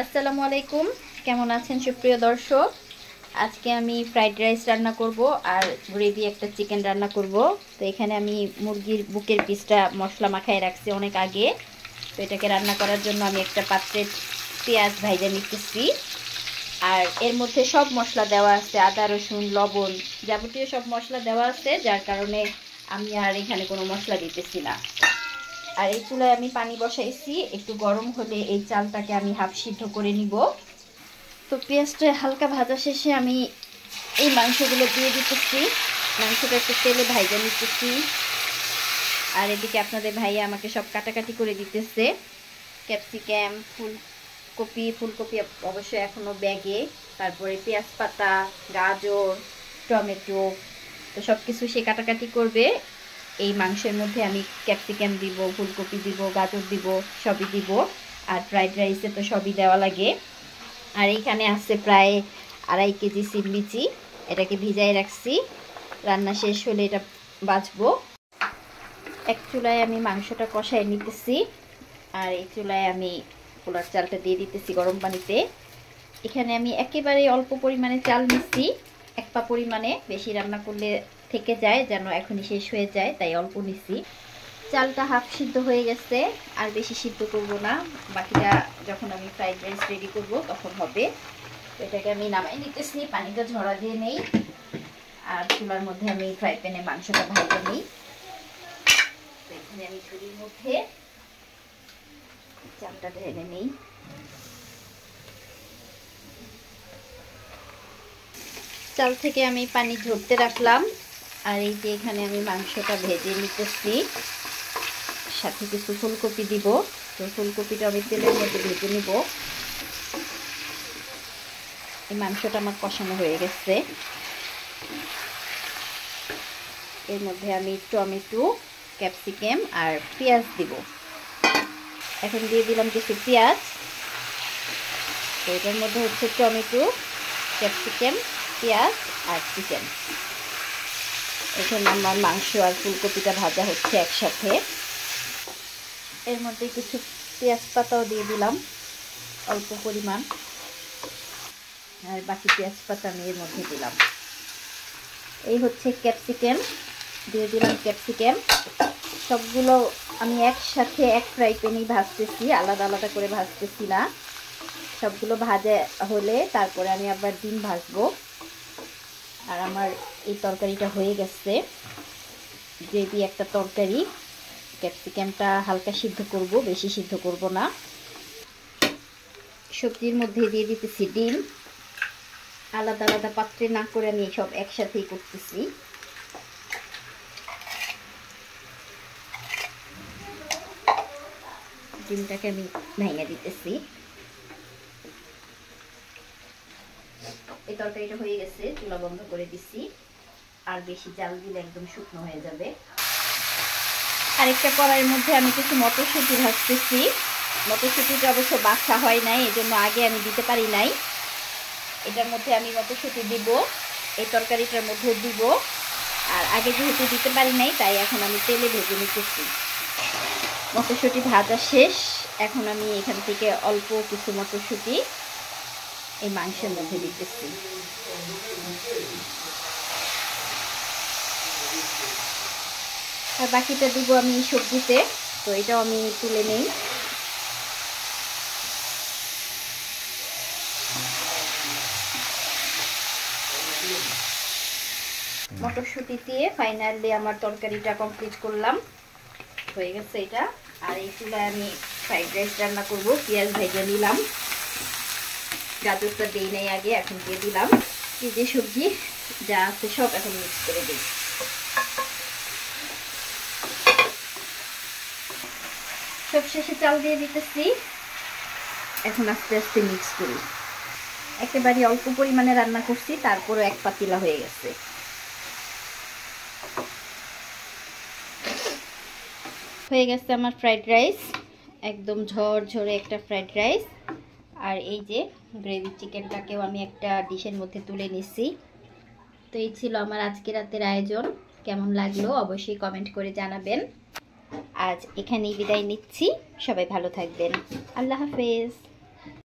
আসসালামু আলাইকুম, কেমন আছেন সুপ্রিয় দর্শক? আজকে আমি ফ্রাইড রাইস রান্না করব আর গ্রেভি একটা চিকেন রান্না করব। তো এখানে আমি মুরগির বুকের পিসটা মশলা মাখায় রাখছি অনেক আগে। তো এটাকে রান্না করার জন্য আমি একটা পাত্রে পেঁয়াজ ভাইজা নিতেছি। আর এর মধ্যে সব মশলা দেওয়া আছে, আদা রসুন লবণ যাবতীয় সব মশলা দেওয়া আছে, যার কারণে আমি আর এখানে কোনো মশলা দিতেছি না। আর এই চুলায় আমি পানি বসাইছি, একটু গরম হলে এই চালটাকে আমি হাফ সিদ্ধ করে নিব। তো পেঁয়াজটা হালকা ভাজা শেষে আমি এই মাংসগুলো দিয়ে দিতেছি। মাংসটা একটু তেলে ভাইজা নিতেছি। আর এদিকে আপনাদের ভাইয়া আমাকে সব কাটাকাটি করে দিতেছে। ক্যাপসিকাম, ফুলকপি অবশ্যই এখনো ব্যাগে, তারপরে পেঁয়াজ পাতা, গাজর, টমেটো, তো সব কিছু সে কাটাকাটি করবে। এই মাংসের মধ্যে আমি ক্যাপসিকাম দিব, ফুলকপি দিব, গাজর দিব, সবই দিব। আর ফ্রাইড রাইসে তো সবই দেওয়া লাগে। আর এইখানে আছে প্রায় 2.5 কেজি সিম বিচি, এটাকে ভিজাই রাখছি। রান্না শেষ হলে এটা বাছবো। এক চুলায় আমি মাংসটা কষায় নিতেছি, আর এই চুলায় আমি পোলার চালটা দিয়ে দিতেছি গরম পানিতে। এখানে আমি একেবারে অল্প পরিমাণে চাল নিচ্ছি, এক পা পরিমাণে, বেশি রান্না করলে থেকে যায়, যেন এখনই শেষ হয়ে যায়, তাই অল্প নিচ্ছি। চালটা হাফ সিদ্ধ হয়ে গেছে, আর বেশি সিদ্ধ করব না, বাকিটা যখন আমি ফ্রাইড রাইস রেডি করব তখন হবে। তো এটাকে আমি নামাই নিতেছি, পানিটা ঝরা দিয়ে নেই। আর চুলার মধ্যে আমি ফ্রাই প্যানে মাংসটা ভাজা নিই। তো এখানে আমি ঝুড়ির মধ্যে চালটা ঢেলে নিই। চাল থেকে আমি পানি ঝরতে রাখলাম। আর এই যে এখানে আমি মাংসটা ভেজে নিতেছি, সাথে কিছু ফুলকপি দিব। তো ফুলকপিটা আমি তেলের মধ্যে ভেজে নিব। এই মাংসটা আমার কষানো হয়ে গেছে। এর মধ্যে আমি টমেটো, ক্যাপসিকাম আর পেঁয়াজ দিব। এখন দিয়ে দিলাম কিছু পেঁয়াজ। তো এটার মধ্যে হচ্ছে টমেটো, ক্যাপসিকাম, পেঁয়াজ আর চিকেন। এখানে আমার মাংস আর ফুলকপিটা ভাজা হচ্ছে একসাথে। এর মধ্যে কিছু পেঁয়াজ পাতাও দিয়ে দিলাম অল্প পরিমাণ, আর বাকি পেঁয়াজ পাতা আমি এর মধ্যে দিলাম। এই হচ্ছে ক্যাপসিকাম, দিয়ে দিলাম ক্যাপসিকাম। সবগুলো আমি একসাথে এক ফ্রাই প্যানেই ভাজতেছি, আলাদা আলাদা করে ভাজতেছি না। সবগুলো ভাজা হলে তারপরে আমি আবার ডিম ভাজবো। আর আমার এই তরকারিটা হয়ে গেছে, গ্রেভি একটা তরকারি। ক্যাপসিকামটা হালকা সিদ্ধ করব, বেশি সিদ্ধ করব না। সবজির মধ্যে দিয়ে দিতেছি ডিম, আলাদা আলাদা পাত্রে না করে আমি সব একসাথেই করতেছি। ডিমটাকে আমি ভেঙে দিতেছি। এই তরকারিটা হয়ে গেছে, চুলা বন্ধ করে দিচ্ছি। আর বেশি জাল দিলে একদম শুকনো হয়ে যাবে। আরেকটা কড়াইয়ের মধ্যে আমি কিছু মটরশুঁটি ভাজতেছি। মটরশুঁটিটা অবশ্য বাছা হয় নাই, এজন্য আগে আমি দিতে পারি নাই। এটার মধ্যে আমি মটরশুঁটি দিব, এই তরকারিটার মধ্যে দিব। আর আগে যেহেতু দিতে পারি নাই, তাই এখন আমি তেলে ভেজে নিতেছি। মটরশুঁটি ভাজা শেষ, এখন আমি এখান থেকে অল্প কিছু মটরশুঁটি এই মাংসের মধ্যে দিতেছি। আর বাকিটা দিব আমি সবজিতে। তো এটাও আমি তুলে নেই। মটরশুঁটি দিয়ে ফাইনালি আমার তরকারিটা কমপ্লিট করলাম, হয়ে গেছে এটা। আর এই চুলায় আমি ফ্রাইড রাইস রান্না করব। পেঁয়াজ ভেজে নিলাম, গাজরটা দিই নাই আগে, এখন দিয়ে দিলাম। এই যে সবজি যা আছে সব এখন মিক্স করে দিই। সব শেষে চাল দিয়ে দিতেছি। এখন আস্তে আস্তে মিক্স করি। একেবারে অল্প পরিমাণে রান্না করছি, তারপরে এক পাতিলা হয়ে গেছে। হয়ে গেছে আমার ফ্রাইড রাইস, একদম ঝরঝরে একটা ফ্রাইড রাইস। আর এই যে গ্রেভি চিকেনটাকেও আমি একটা ডিশের মধ্যে তুলে নিছি। তো এই ছিল আমার আজকে রাতের আয়োজন। কেমন লাগলো অবশ্যই কমেন্ট করে জানাবেন। আজ এখানেই বিদায় নিচ্ছি, সবাই ভালো থাকবেন। আল্লাহ হাফেজ।